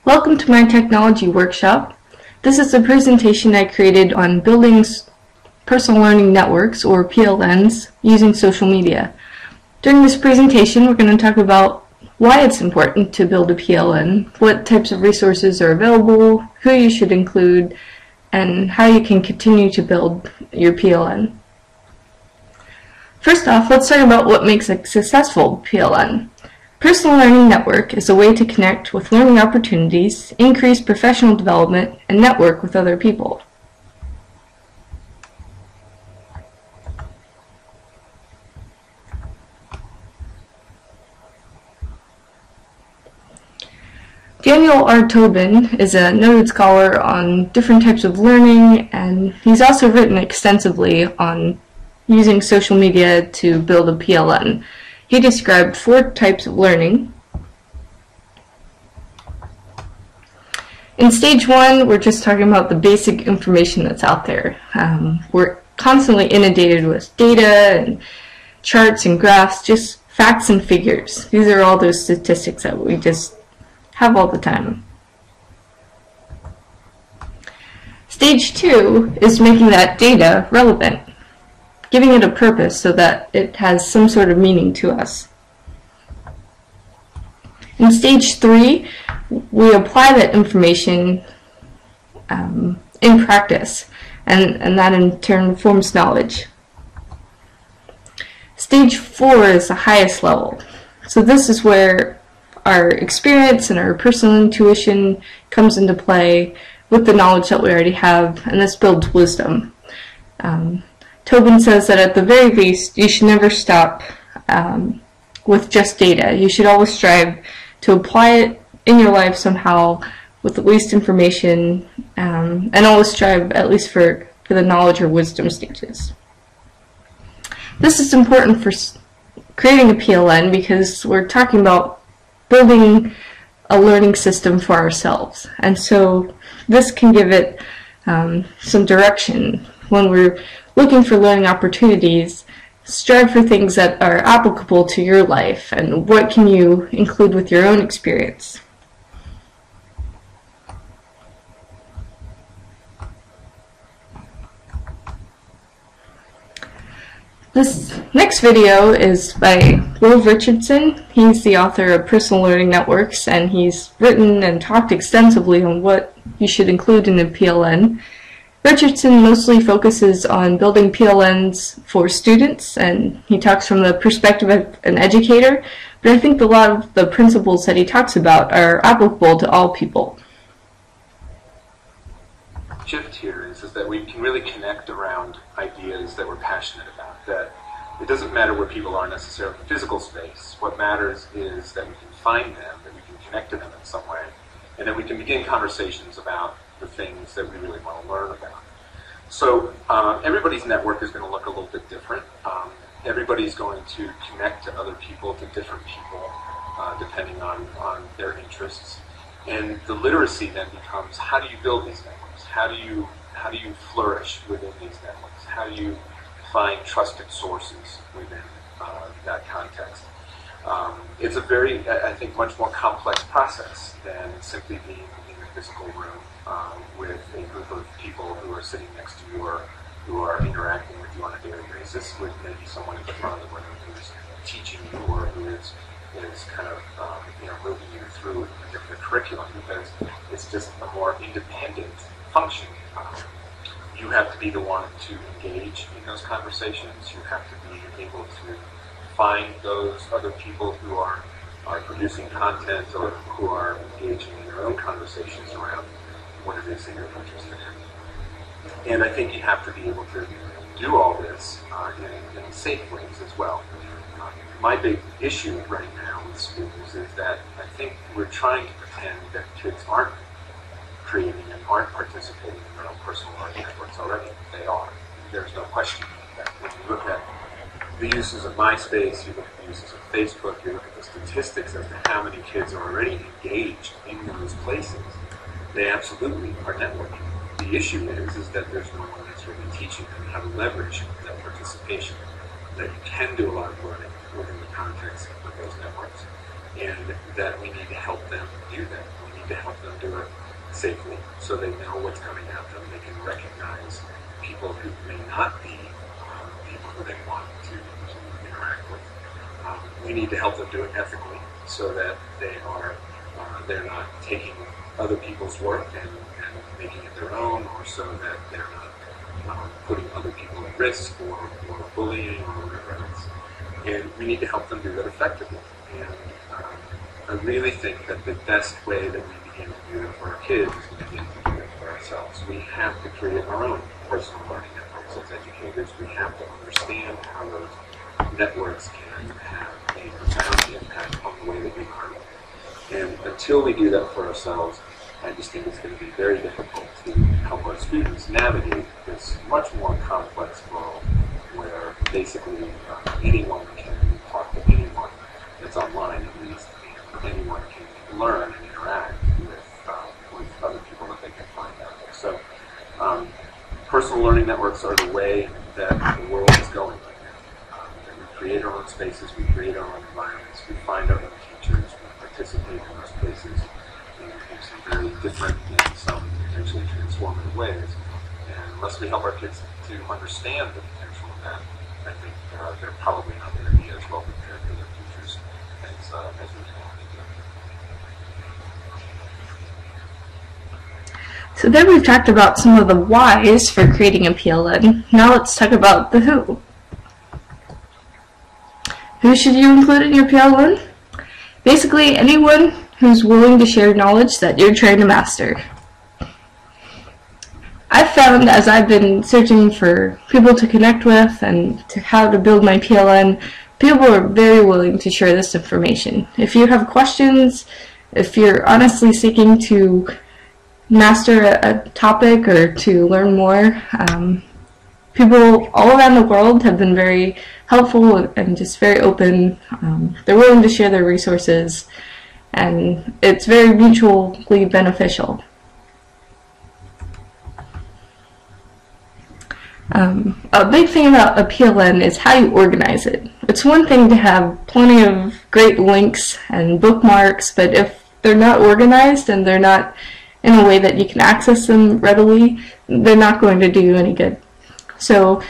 Welcome to my technology workshop. This is a presentation I created on building personal learning networks, or PLNs, using social media. During this presentation, we're going to talk about why it's important to build a PLN, what types of resources are available, who you should include, and how you can continue to build your PLN. First off, let's talk about what makes a successful PLN. Personal learning network is a way to connect with learning opportunities, increase professional development, and network with other people. Daniel R. Tobin is a noted scholar on different types of learning, and he's also written extensively on using social media to build a PLN. He described 4 types of learning. In stage 1, we're just talking about the basic information that's out there. We're constantly inundated with data and charts and graphs, just facts and figures. These are all those statistics that we just have all the time. Stage 2 is making that data relevant, giving it a purpose so that it has some sort of meaning to us. In stage 3, we apply that information in practice, and that in turn forms knowledge. Stage 4 is the highest level. So this is where our experience and our personal intuition comes into play with the knowledge that we already have, and this builds wisdom. Tobin says that at the very least, you should never stop with just data. You should always strive to apply it in your life somehow with the least information, and always strive at least for the knowledge or wisdom stages. This is important for creating a PLN because we're talking about building a learning system for ourselves, and so this can give it some direction. When we're looking for learning opportunities, strive for things that are applicable to your life, and what can you include with your own experience. This next video is by Will Richardson. He's the author of Personal Learning Networks, and he's written and talked extensively on what you should include in a PLN. Richardson mostly focuses on building PLNs for students, and he talks from the perspective of an educator, but I think a lot of the principles that he talks about are applicable to all people. The shift here is that we can really connect around ideas that we're passionate about, that it doesn't matter where people are necessarily in physical space. What matters is that we can find them, that we can connect to them in some way, and that we can begin conversations about the things that we really want to learn about. So everybody's network is going to look a little bit different. Everybody's going to connect to other people, to different people, depending on their interests. And the literacy then becomes, how do you build these networks? How do you flourish within these networks? How do you find trusted sources within that context? It's a very, I think, much more complex process than simply being in a physical room with a group of people who are sitting next to you or who are interacting with you on a daily basis, with maybe someone in the front of the room who's teaching you or who is kind of moving you through a particular curriculum, because it's just a more independent function. You have to be the one to engage in those conversations. You have to be able to find those other people who are producing content or who are engaging in their own conversations around what it is that you're interested in. And I think you have to be able to do all this in safe ways as well. My big issue right now with schools is that I think we're trying to pretend that kids aren't creating and aren't participating in their own personal learning networks already. They are. There's no question about that. When you look at the uses of MySpace, you look at the uses of Facebook, you look at the statistics as to how many kids are already engaged in those places, they absolutely are networking. The issue is that there's no one that's really teaching them how to leverage that participation, that you can do a lot of learning within the context of those networks, and that we need to help them do that. We need to help them network safely, so they know what's coming at them. They can recognize people who may not be people who they want to interact with. We need to help them do it ethically, so that they're not taking other people's work and making it their own, or so that they're not putting other people at risk or bullying or whatever else. And we need to help them do that effectively. And I really think that the best way that we begin to do it for our kids is to begin to do it for ourselves. We have to create our own personal learning networks as educators. We have to understand how those networks can have a profound impact on the way that we learn. And until we do that for ourselves, I just think it's going to be very difficult to help our students navigate this much more complex world where basically anyone can talk to anyone that's online, at least, and anyone can learn and interact with other people that they can find out there. So personal learning networks are the way that the world is going right now. That we create our own spaces, we create our own environments, we find our own teachers, we participate in those places in some very different and some potentially transformative ways. And unless we help our kids to understand the potential of that, I think they're probably not going to be as well prepared for their futures as we can. So then we've talked about some of the whys for creating a PLN. Now let's talk about the who. Who should you include in your PLN? Basically, anyone who's willing to share knowledge that you're trying to master. I've found, as I've been searching for people to connect with and to how to build my PLN, people are very willing to share this information. If you have questions, if you're honestly seeking to master a topic or to learn more, people all around the world have been very helpful and just very open. They're willing to share their resources, and it's very mutually beneficial. A big thing about a PLN is how you organize it. It's one thing to have plenty of great links and bookmarks, but if they're not organized and they're not in a way that you can access them readily, they're not going to do you any good. So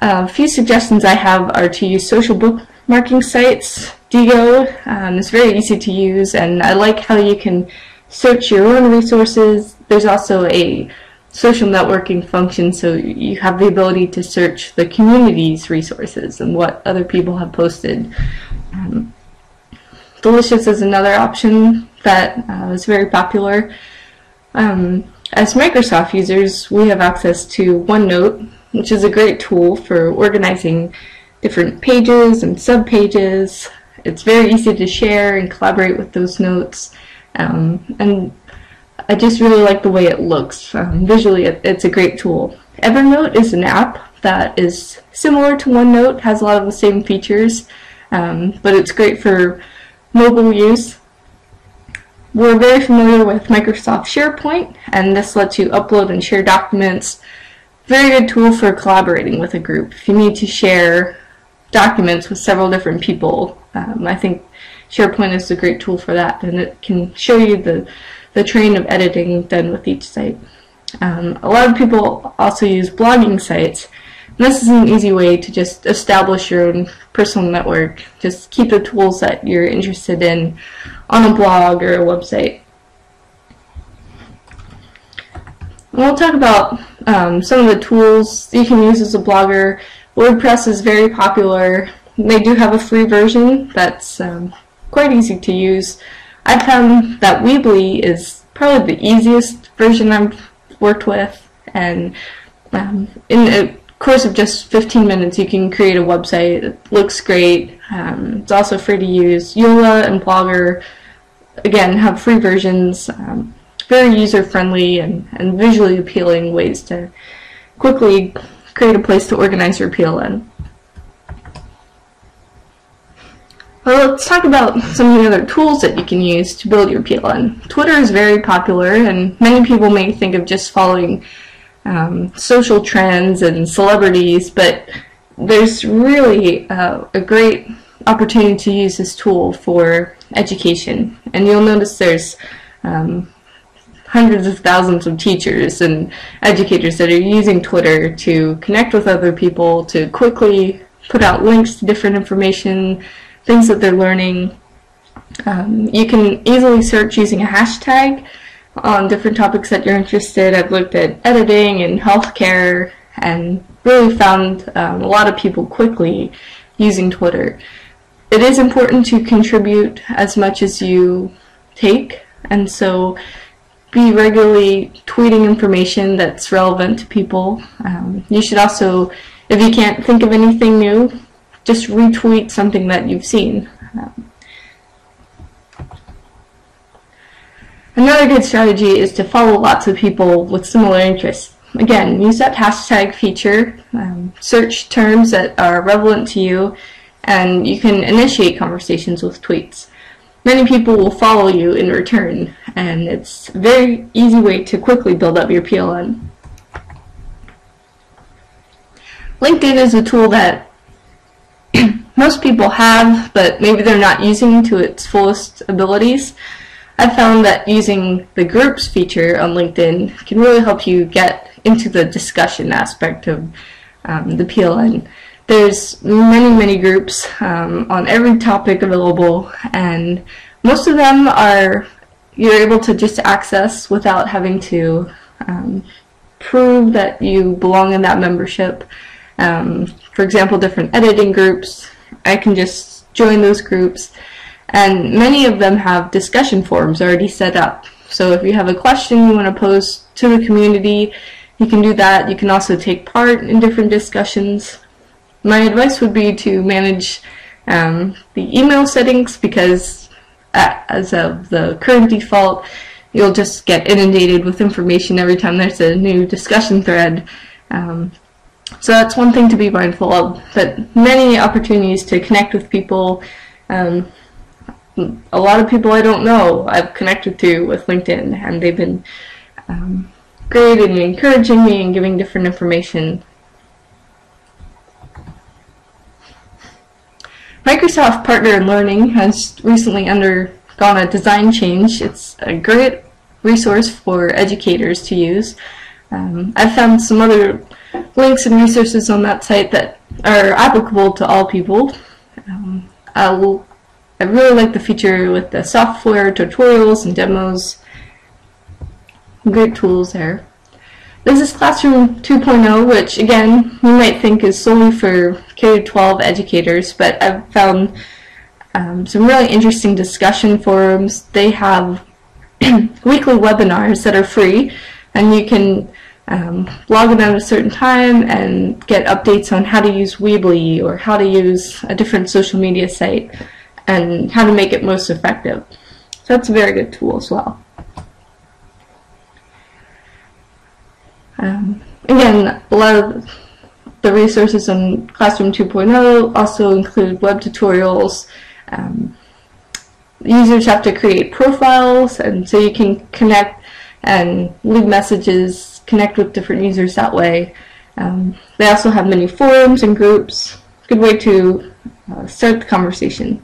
a few suggestions I have are to use social bookmarking sites. Digo is very easy to use, and I like how you can search your own resources. There's also a social networking function, so you have the ability to search the community's resources and what other people have posted. Delicious is another option that is very popular. As Microsoft users, we have access to OneNote, which is a great tool for organizing different pages and subpages. It's very easy to share and collaborate with those notes, and I just really like the way it looks. Visually, it's a great tool. Evernote is an app that is similar to OneNote, has a lot of the same features, but it's great for mobile use. We're very familiar with Microsoft SharePoint, and this lets you upload and share documents. Very good tool for collaborating with a group. If you need to share documents with several different people, I think SharePoint is a great tool for that, and it can show you the train of editing done with each site. A lot of people also use blogging sites. And this is an easy way to just establish your own personal network. Just keep the tools that you're interested in on a blog or a website. We'll talk about some of the tools you can use as a blogger. WordPress is very popular. They do have a free version that's quite easy to use. I found that Weebly is probably the easiest version I've worked with, and in a course of just 15 minutes you can create a website. It looks great. It's also free to use. Yola and Blogger, again, have free versions. Very user-friendly and visually appealing ways to quickly create a place to organize your PLN. Well, let's talk about some of the other tools that you can use to build your PLN. Twitter is very popular, and many people may think of just following social trends and celebrities, but there's really a great opportunity to use this tool for education. And you'll notice there's hundreds of thousands of teachers and educators that are using Twitter to connect with other people, to quickly put out links to different information, things that they're learning. You can easily search using a hashtag on different topics that you're interested. I've looked at editing and healthcare and really found a lot of people quickly using Twitter. It is important to contribute as much as you take, and so be regularly tweeting information that's relevant to people. You should also, if you can't think of anything new, just retweet something that you've seen. Another good strategy is to follow lots of people with similar interests. Again, use that hashtag feature, search terms that are relevant to you, and you can initiate conversations with tweets. Many people will follow you in return, and it's a very easy way to quickly build up your PLN. LinkedIn is a tool that most people have, but maybe they're not using to its fullest abilities. I've found that using the groups feature on LinkedIn can really help you get into the discussion aspect of the PLN. There's many groups on every topic available, and most of them you're able to just access without having to prove that you belong in that membership. For example, different editing groups, I can just join those groups, and many of them have discussion forums already set up. So if you have a question you want to pose to the community, you can do that. You can also take part in different discussions. My advice would be to manage the email settings, because as of the current default, you'll just get inundated with information every time there's a new discussion thread. So that's one thing to be mindful of, but many opportunities to connect with people. A lot of people I don't know I've connected to with LinkedIn, and they've been great in encouraging me and giving different information. Microsoft Partner in Learning has recently undergone a design change. It's a great resource for educators to use. I've found some other links and resources on that site that are applicable to all people. I really like the feature with the software tutorials and demos. Great tools there. This is Classroom 2.0, which again you might think is solely for K-12 educators, but I've found some really interesting discussion forums. They have weekly webinars that are free, and you can log in at a certain time and get updates on how to use Weebly or how to use a different social media site and how to make it most effective. So that's a very good tool as well. Again, a lot of the resources on Classroom 2.0 also include web tutorials. Users have to create profiles, and so you can connect and leave messages, connect with different users that way. They also have many forums and groups. Good way to start the conversation.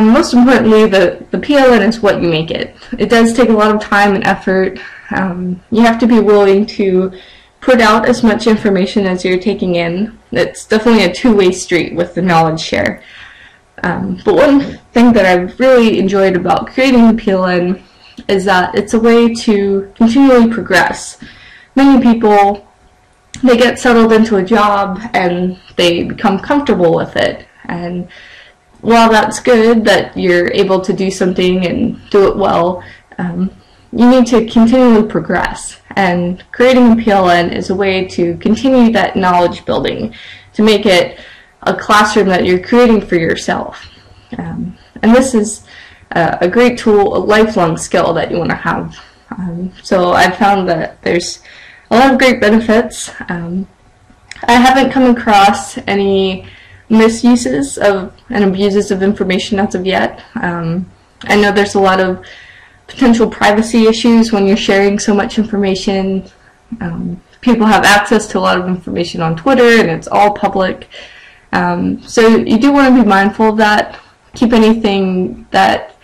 Most importantly, the PLN is what you make it. It does take a lot of time and effort. You have to be willing to put out as much information as you're taking in. It's definitely a two-way street with the knowledge share. But one thing that I've really enjoyed about creating the PLN is that it's a way to continually progress. Many people, they get settled into a job and they become comfortable with it. And while that's good that you're able to do something and do it well, you need to continually progress. And creating a PLN is a way to continue that knowledge building, to make it a classroom that you're creating for yourself. And this is a great tool, a lifelong skill that you want to have. So I've found that there's a lot of great benefits. I haven't come across any misuses of and abuses of information as of yet. I know there's a lot of potential privacy issues when you're sharing so much information. People have access to a lot of information on Twitter, and it's all public. So you do want to be mindful of that. Keep anything that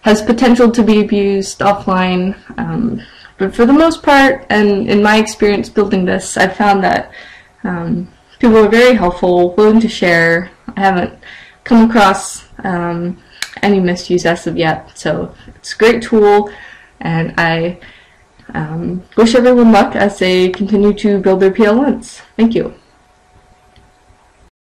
has potential to be abused offline. But for the most part, and in my experience building this, I've found that people are very helpful, willing to share. I haven't come across any misuse as of yet, so it's a great tool, and I wish everyone luck as they continue to build their PLNs. Thank you.